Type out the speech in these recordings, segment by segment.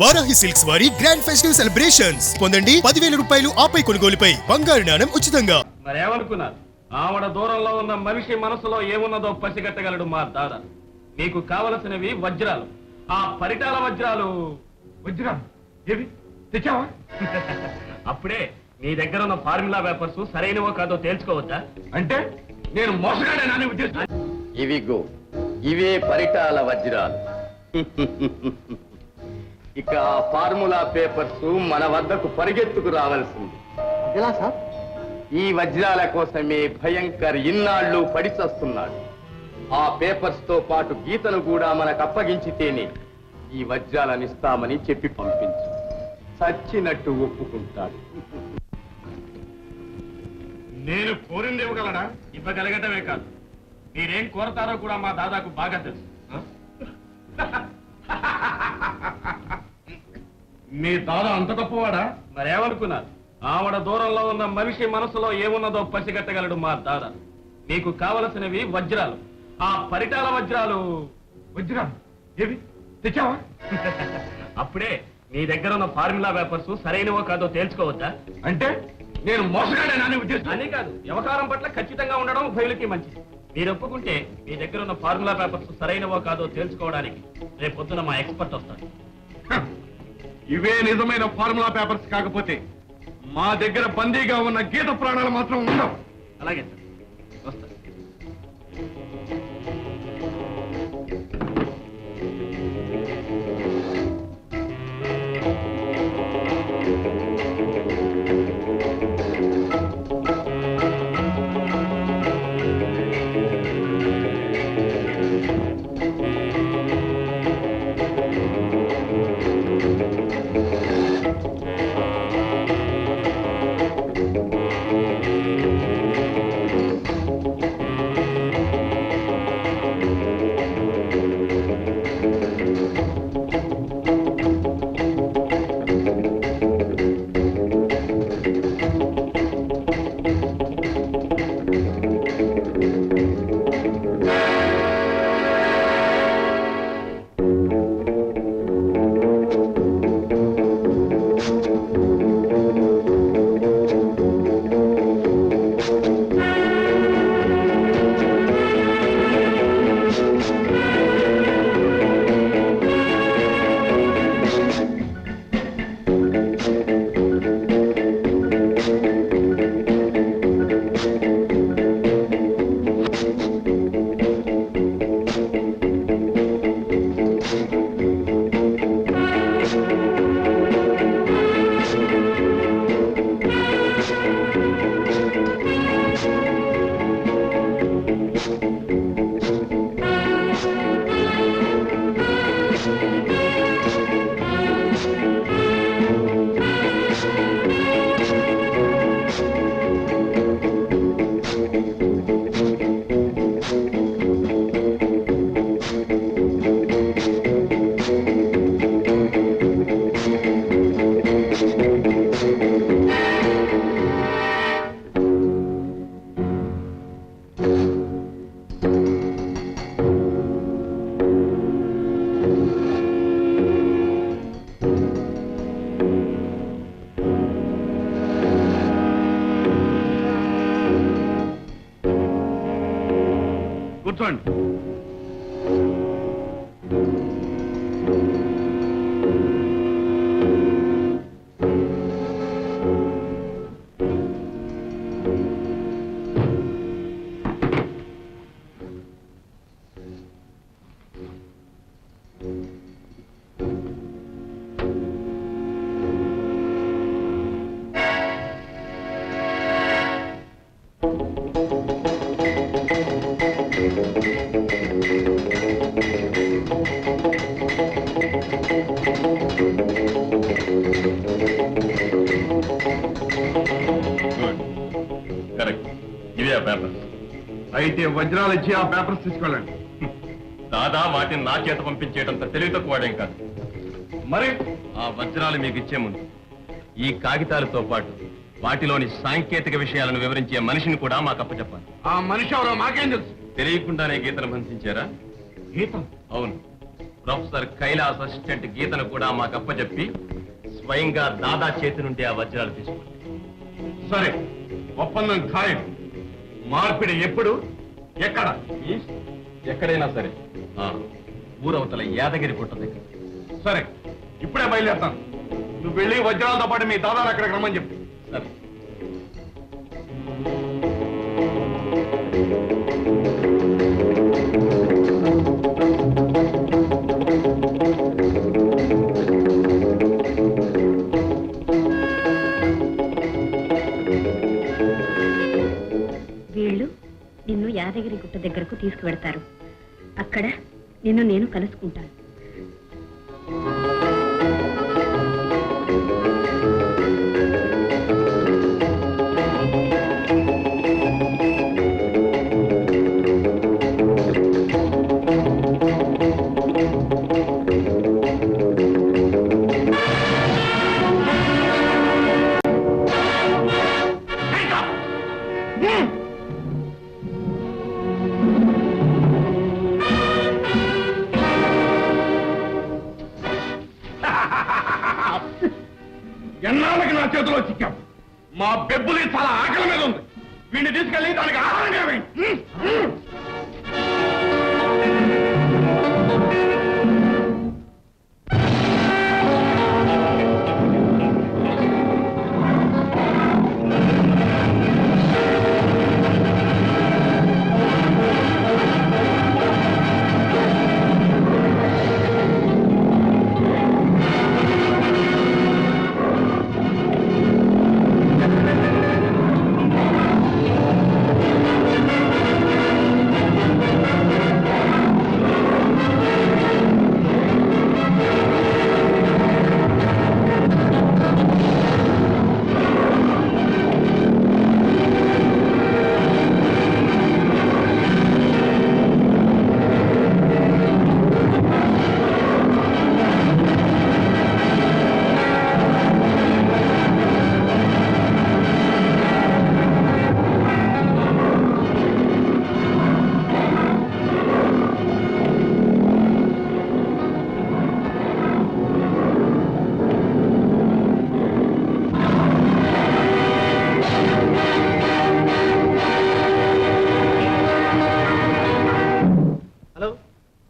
Varahi silks వారి grand festive celebrations పొందండి 10,000 రూపాయలు ఆపై కొనుగోలుపై బంగారు నాణెం ఉచితంగా. మరేమనుకున్నారు? ఆవిడ దూరంలో ఉన్న మనిషి మనసులో ఏమున్నదో పసిగట్టగలడు మా దాదా. మీకు కావలసినవి వజ్రాలు. ఆ పరిటాల వజ్రాలు. వజ్రాలు ఏవి తెచ్చావా? అప్పుడే మీ దగ్గర ఉన్న ఫార్ములా పేపర్స్ సరైనవో కాదో తేల్చుకోవద్దా? అంటే నేను మోసగాడేనా ఉద్దేశం? ఇవిగో ఇవే పరిటాల వజ్రాలు. ఇక ఆ ఫార్ములా పేపర్స్ మన వద్దకు పరిగెత్తుకు రావాల్సింది. ఎలా సార్? ఈ వజ్రాల కోసమే భయంకర్ ఇన్నాళ్ళు పడిచస్తున్నాడు. ఆ పేపర్స్ తో పాటు గీతను కూడా మనకు అప్పగించితేనే ఈ వజ్రాలను ఇస్తామని చెప్పి పంపించు. చచ్చినట్టు ఒప్పుకుంటాడు. నేను కోరింది ఇవ్వగలడా? ఇవ్వగలగటమే కాదు, మీరేం కోరతారో కూడా మా దాదాకు బాగా తెలుసు. మీ దాదా అంత గొప్పవాడా? మరేమనుకున్నారు? ఆవిడ దూరంలో ఉన్న మనిషి మనసులో ఏమున్నదో పసిగట్టగలడు మా దాదా. మీకు కావలసినవి వజ్రాలు. ఆ పరిటాల వజ్రాలు. వజ్రాలు ఏవి తెచ్చావా? అప్పుడే మీ దగ్గర ఉన్న ఫార్ములా పేపర్స్ సరైనవో కాదో తేల్చుకోవద్దా? అంటే నేను మోసగాడేనా ఉద్దేశం? అని కాదు, వ్యవహారం పట్ల ఖచ్చితంగా ఉండడం ఉభయులకి మంచిది. మీరు ఒప్పుకుంటే మీ దగ్గర ఉన్న ఫార్ములా పేపర్స్ సరైనవో కాదో తేల్చుకోవడానికి రేపు పొద్దున మా ఎక్స్పర్ట్ వస్తాడు. ఇవే నిజమైన ఫార్ములా పేపర్స్ కాకపోతే మా దగ్గర బందీగా ఉన్న గీత ప్రాణాలు మాత్రం ఉండవు. అలాగే వస్తా. కూర్చోండి. అయితే వజ్రాలు ఇచ్చి ఆ పేపర్స్ తీసుకెళ్ళండి. దాదా వాటిని నా చేత పంపించేటంత తెలివి తక్కువాడేం కాదు. మరి ఆ వజ్రాలు మీకు ఇచ్చే ముందు ఈ కాగితాలతో పాటు వాటిలోని సాంకేతిక విషయాలను వివరించే మనిషిని కూడా మాకు అప్పచెప్పాలి. ఆ మనిషి ఎవరో మాకేం తెలుసు? తెలియకుండానే గీతను బంధించారా? గీతం? అవును. ప్రొఫెసర్ కైలాస్ అసిస్టెంట్ గీతను కూడా మాకు అప్పచెప్పి స్వయంగా దాదా చేతి నుండి ఆ వజ్రాలు తీసుకుంది. సరే, ఒప్పందం ఖాయం. మార్పిడి ఎప్పుడు, ఎక్కడ? ఎక్కడైనా సరే, ఊరవతల యాదగిరి గుట్ట దగ్గర. సరే, ఇప్పుడే బయలుదేరుతాను. నువ్వు వెళ్ళి వజ్రాలతో పాటు మీ దాదాలు అక్కడికి రమ్మని చెప్పు. సరే. వీళ్ళు నిన్ను యాదగిరి గుట్ట దగ్గరకు తీసుకువెడతారు. అక్కడ నిన్ను నేను కలుసుకుంటాను. ఎన్నాళ్ళకి నా చేతిలో చిక్కాం. మా బెబ్బులి చాలా ఆకలి మీద ఉంది. వీడిని తీసుకెళ్ళి దానికి ఆహారంగా వేయండి.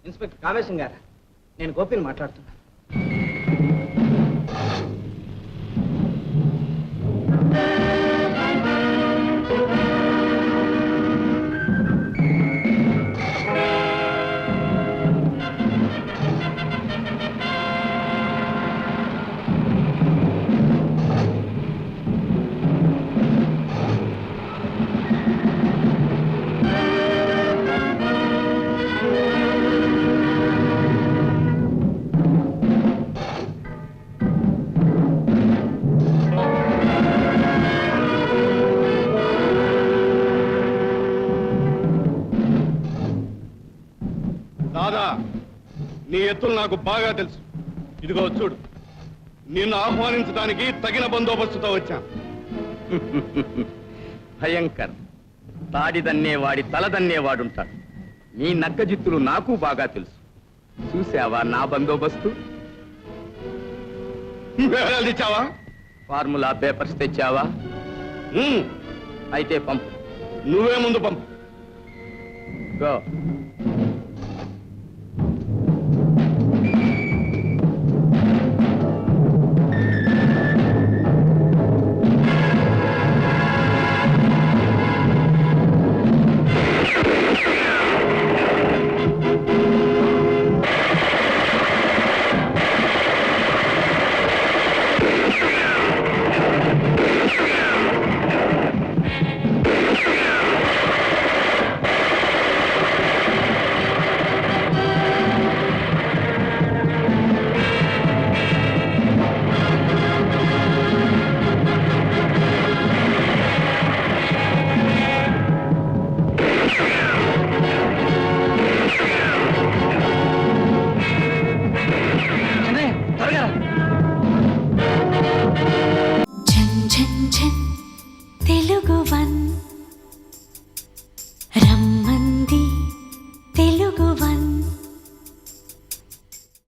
ఇన్స్పెక్టర్ కావేశం గారా? నేను గోపిని మాట్లాడుతున్నా. దాదా, నీ ఎత్తులు నాకు బాగా తెలుసు. ఇదిగో చూడు, నిన్ను ఆహ్వానించడానికి తగిన బందోబస్తుతో వచ్చా. భయంకర్, తాడిదన్నేవాడి తలదన్నేవాడుంటాడు. నీ నక్కజిత్తులు నాకు బాగా తెలుసు. చూసావా నా బందోబస్తు? వివరాలు తెచ్చావా? ఫార్ములా పేపర్స్ తెచ్చావా? అయితే పంపు. నువ్వే ముందు పంపు. గో.